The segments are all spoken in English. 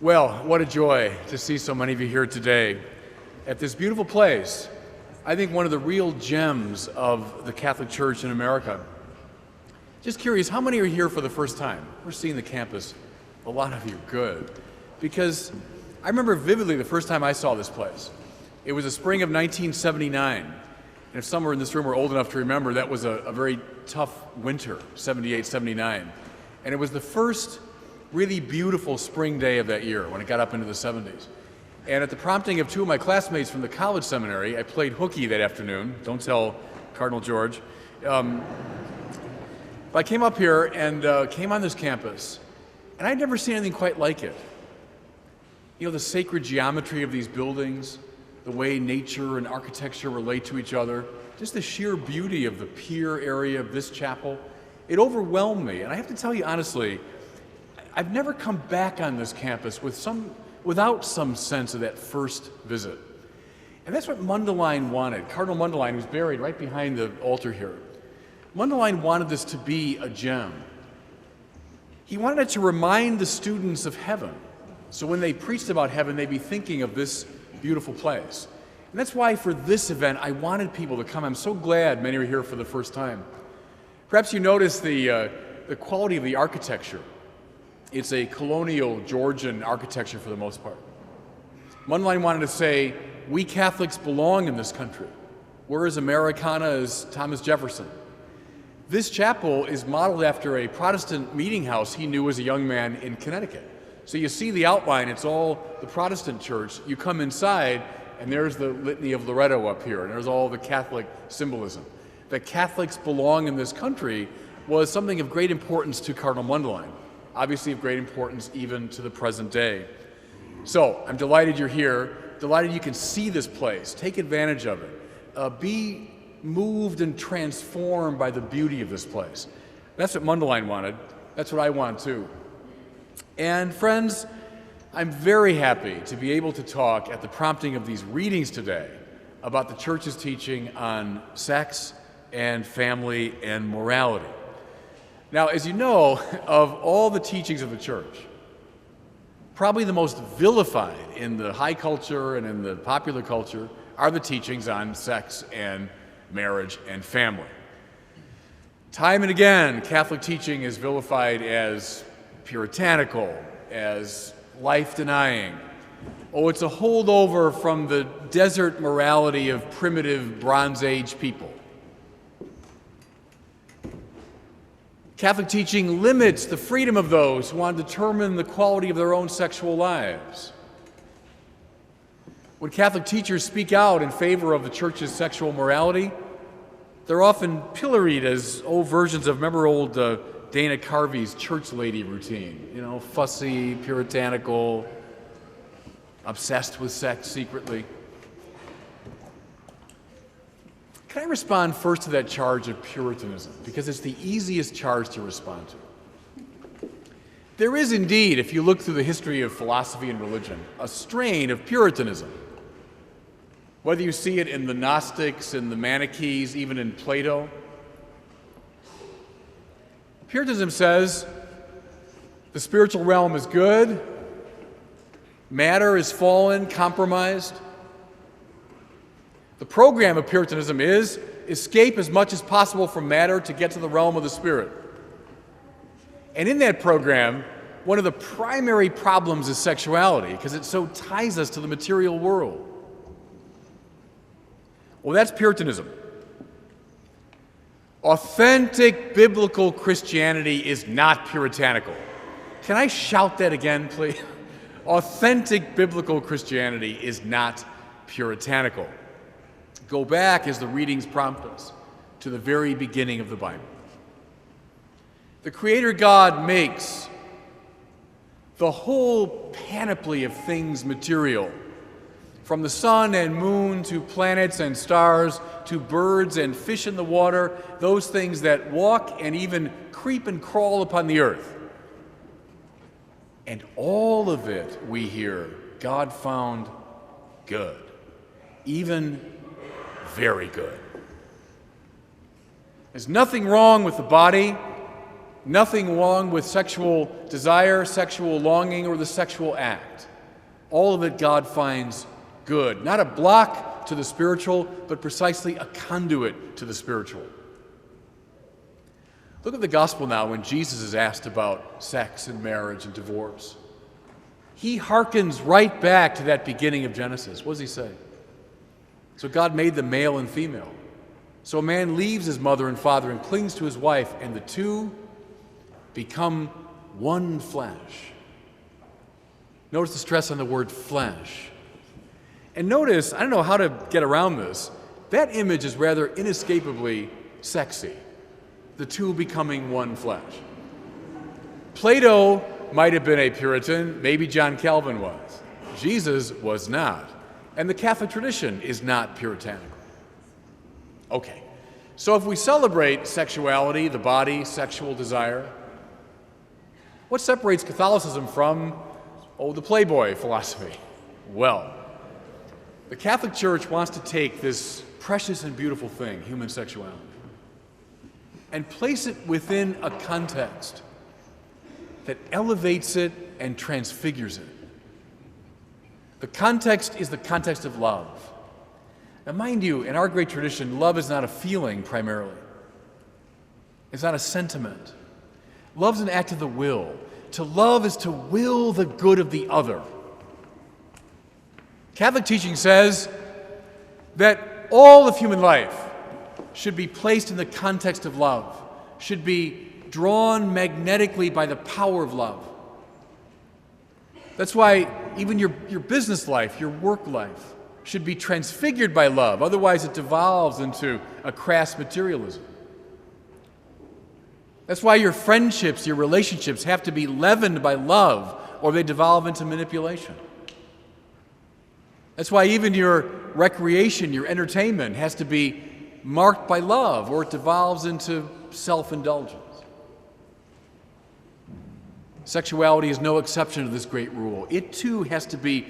Well, what a joy to see so many of you here today at this beautiful place. I think one of the real gems of the Catholic Church in America. Just curious, how many are here for the first time? We're seeing the campus. A lot of you, good. Because I remember vividly the first time I saw this place. It was the spring of 1979. And if some in this room are old enough to remember, that was a very tough winter, 78, 79. And it was the first really beautiful spring day of that year when it got up into the 70s. And at the prompting of two of my classmates from the college seminary, I played hooky that afternoon. Don't tell Cardinal George. But I came up here and came on this campus, and I'd never seen anything quite like it. You know, the sacred geometry of these buildings, the way nature and architecture relate to each other, just the sheer beauty of the pier area of this chapel, it overwhelmed me. And I have to tell you honestly, I've never come back on this campus without some sense of that first visit. And that's what Mundelein wanted. Cardinal Mundelein, who's buried right behind the altar here. Mundelein wanted this to be a gem. He wanted it to remind the students of heaven. So when they preached about heaven, they'd be thinking of this beautiful place. And that's why for this event, I wanted people to come. I'm so glad many are here for the first time. Perhaps you notice the quality of the architecture. It's a colonial Georgian architecture for the most part. Mundelein wanted to say, we Catholics belong in this country. We're as Americana as Thomas Jefferson. This chapel is modeled after a Protestant meeting house he knew as a young man in Connecticut. So you see the outline, it's all the Protestant church. You come inside, and there's the Litany of Loretto up here, and there's all the Catholic symbolism. That Catholics belong in this country was something of great importance to Cardinal Mundelein. Obviously of great importance even to the present day. So I'm delighted you're here, delighted you can see this place, take advantage of it, be moved and transformed by the beauty of this place. That's what Mundelein wanted, that's what I want too. And friends, I'm very happy to be able to talk at the prompting of these readings today about the Church's teaching on sex and family and morality. Now, as you know, of all the teachings of the Church, probably the most vilified in the high culture and in the popular culture are the teachings on sex and marriage and family. Time and again, Catholic teaching is vilified as puritanical, as life-denying. Oh, it's a holdover from the desert morality of primitive Bronze Age people. Catholic teaching limits the freedom of those who want to determine the quality of their own sexual lives. When Catholic teachers speak out in favor of the Church's sexual morality, they're often pilloried as old versions of, remember old Dana Carvey's church lady routine, you know, fussy, puritanical, obsessed with sex secretly. Can I respond first to that charge of puritanism? Because it's the easiest charge to respond to. There is indeed, if you look through the history of philosophy and religion, a strain of puritanism. Whether you see it in the Gnostics, in the Manichees, even in Plato. Puritanism says the spiritual realm is good, matter is fallen, compromised. The program of Puritanism is escape as much as possible from matter to get to the realm of the Spirit. And in that program, one of the primary problems is sexuality, because it so ties us to the material world. Well, that's Puritanism. Authentic biblical Christianity is not puritanical. Can I shout that again, please? Authentic biblical Christianity is not puritanical. Go back, as the readings prompt us, to the very beginning of the Bible. The Creator God makes the whole panoply of things material, from the sun and moon to planets and stars to birds and fish in the water, those things that walk and even creep and crawl upon the earth. And all of it, we hear, God found good, even very good. There's nothing wrong with the body. Nothing wrong with sexual desire, sexual longing, or the sexual act. All of it God finds good. Not a block to the spiritual, but precisely a conduit to the spiritual. Look at the gospel now when Jesus is asked about sex and marriage and divorce. He hearkens right back to that beginning of Genesis. What does he say? So God made them male and female. So a man leaves his mother and father and clings to his wife, and the two become one flesh. Notice the stress on the word flesh. And notice, I don't know how to get around this, that image is rather inescapably sexy. The two becoming one flesh. Plato might have been a Puritan, maybe John Calvin was. Jesus was not. And the Catholic tradition is not puritanical. Okay, so if we celebrate sexuality, the body, sexual desire, what separates Catholicism from, the Playboy philosophy? Well, the Catholic Church wants to take this precious and beautiful thing, human sexuality, and place it within a context that elevates it and transfigures it. The context is the context of love. Now, mind you, in our great tradition, love is not a feeling primarily. It's not a sentiment. Love's an act of the will. To love is to will the good of the other. Catholic teaching says that all of human life should be placed in the context of love, should be drawn magnetically by the power of love. That's why even your business life, your work life, should be transfigured by love. Otherwise, it devolves into a crass materialism. That's why your friendships, your relationships have to be leavened by love, or they devolve into manipulation. That's why even your recreation, your entertainment, has to be marked by love, or it devolves into self-indulgence. Sexuality is no exception to this great rule. It too has to be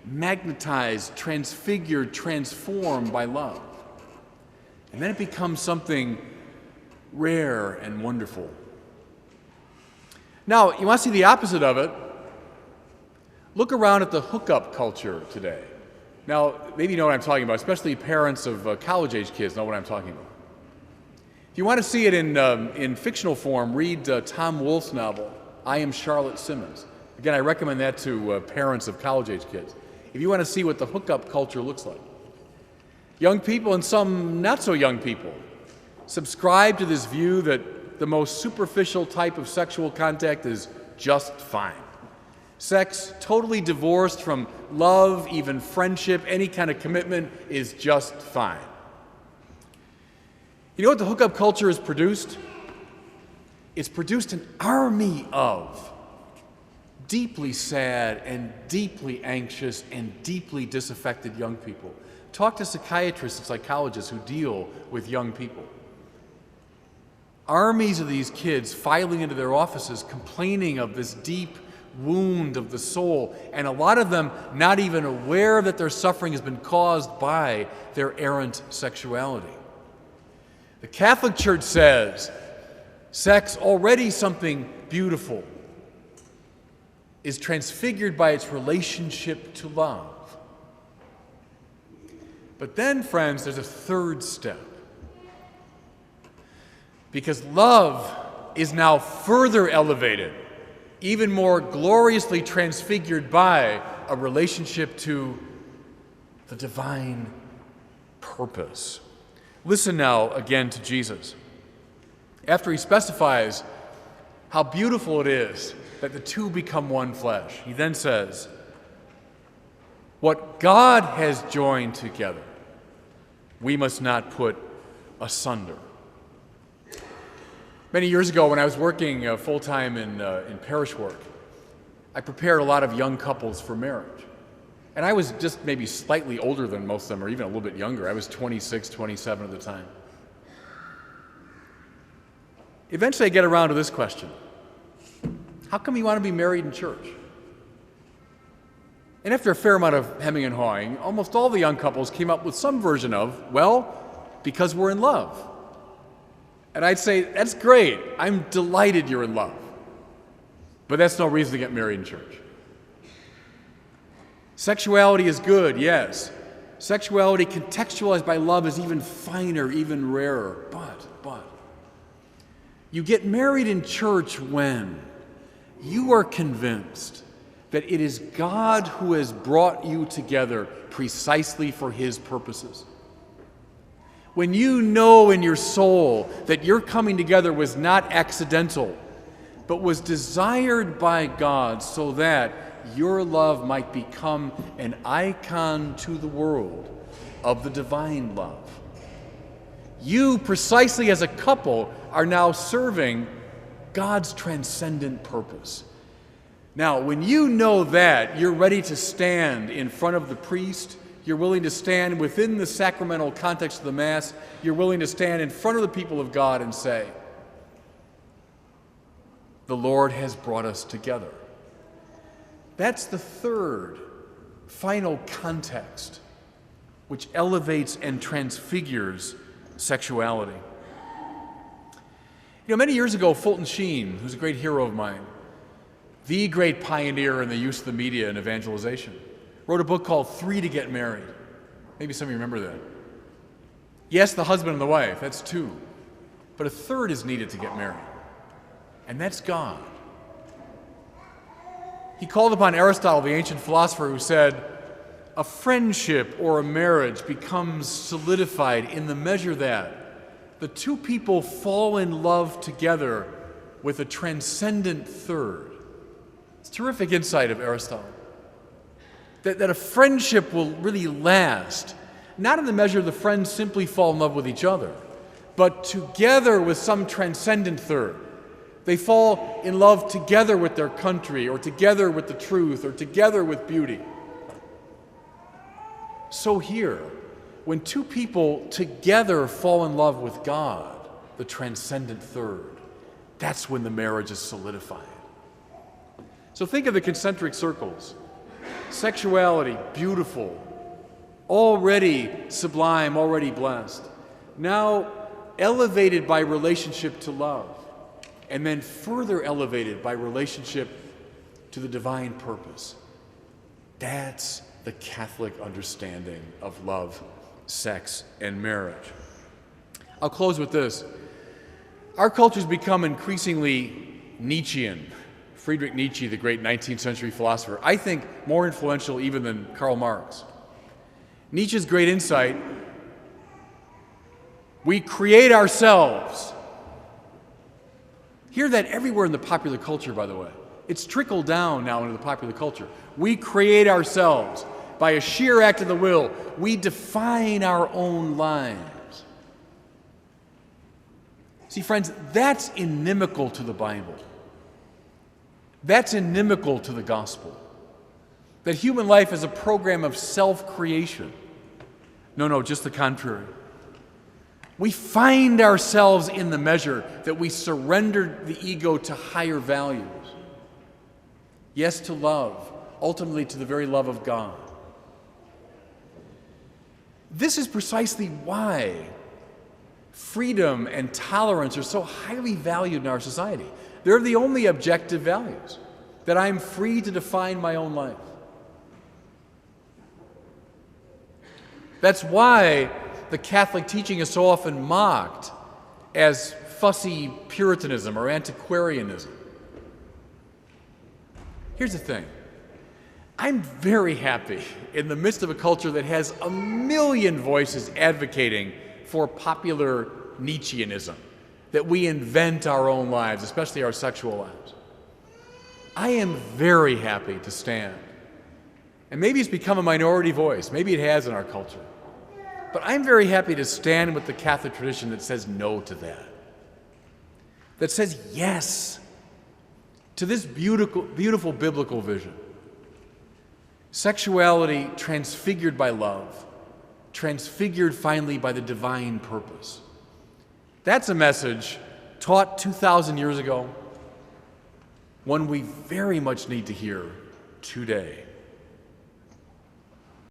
magnetized, transfigured, transformed by love. And then it becomes something rare and wonderful. Now, you want to see the opposite of it? Look around at the hookup culture today. Now, maybe you know what I'm talking about, especially parents of college-age kids know what I'm talking about. If you want to see it in fictional form, read Tom Wolfe's novel, I Am Charlotte Simmons. Again, I recommend that to parents of college-age kids. If you want to see what the hookup culture looks like. Young people and some not so young people subscribe to this view that the most superficial type of sexual contact is just fine. Sex, totally divorced from love, even friendship, any kind of commitment, is just fine. You know what the hookup culture has produced? It's produced an army of deeply sad and deeply anxious and deeply disaffected young people. Talk to psychiatrists and psychologists who deal with young people. Armies of these kids filing into their offices complaining of this deep wound of the soul, and a lot of them not even aware that their suffering has been caused by their errant sexuality. The Catholic Church says sex, already something beautiful, is transfigured by its relationship to love. But then, friends, there's a third step. Because love is now further elevated, even more gloriously transfigured by a relationship to the divine purpose. Listen now again to Jesus. After he specifies how beautiful it is that the two become one flesh, he then says, what God has joined together, we must not put asunder. Many years ago, when I was working full-time in parish work, I prepared a lot of young couples for marriage. And I was just maybe slightly older than most of them, or even a little bit younger. I was 26, 27 at the time. Eventually, I get around to this question. How come you want to be married in church? And after a fair amount of hemming and hawing, almost all the young couples came up with some version of, well, because we're in love. And I'd say, that's great. I'm delighted you're in love. But that's no reason to get married in church. Sexuality is good, yes. Sexuality contextualized by love is even finer, even rarer. But, you get married in church when you are convinced that it is God who has brought you together precisely for His purposes. When you know in your soul that your coming together was not accidental, but was desired by God so that your love might become an icon to the world of the divine love. You, precisely as a couple, are now serving God's transcendent purpose. Now, when you know that, you're ready to stand in front of the priest. You're willing to stand within the sacramental context of the Mass. You're willing to stand in front of the people of God and say, the Lord has brought us together. That's the third, final context which elevates and transfigures sexuality. You know, many years ago, Fulton Sheen, who's a great hero of mine, the great pioneer in the use of the media and evangelization, wrote a book called 3 to Get Married. Maybe some of you remember that. Yes, the husband and the wife, that's 2. But a third is needed to get married, and that's God. He called upon Aristotle, the ancient philosopher, who said, a friendship or a marriage becomes solidified in the measure that the two people fall in love together with a transcendent third. It's terrific insight of Aristotle. That a friendship will really last, not in the measure the friends simply fall in love with each other, but together with some transcendent third. They fall in love together with their country, or together with the truth, or together with beauty. So here, when two people together fall in love with God, the transcendent third, that's when the marriage is solidified. So think of the concentric circles. Sexuality, beautiful, already sublime, already blessed. Now elevated by relationship to love, and then further elevated by relationship to the divine purpose. That's the Catholic understanding of love, sex, and marriage. I'll close with this. Our culture's become increasingly Nietzschean. Friedrich Nietzsche, the great 19th century philosopher, I think more influential even than Karl Marx. Nietzsche's great insight: we create ourselves. Hear that everywhere in the popular culture, by the way. It's trickled down now into the popular culture. We create ourselves. By a sheer act of the will, we define our own lives. See, friends, that's inimical to the Bible. That's inimical to the gospel. That human life is a program of self-creation. No, just the contrary. We find ourselves in the measure that we surrendered the ego to higher values. Yes, to love, ultimately to the very love of God. This is precisely why freedom and tolerance are so highly valued in our society. They're the only objective values, that I'm free to define my own life. That's why the Catholic teaching is so often mocked as fussy puritanism or antiquarianism. Here's the thing. I'm very happy in the midst of a culture that has a million voices advocating for popular Nietzscheanism, that we invent our own lives, especially our sexual lives. I am very happy to stand. And maybe it's become a minority voice. Maybe it has in our culture. But I'm very happy to stand with the Catholic tradition that says no to that. That says yes to this beautiful biblical vision. Sexuality transfigured by love, transfigured finally by the divine purpose. That's a message taught 2,000 years ago, one we very much need to hear today.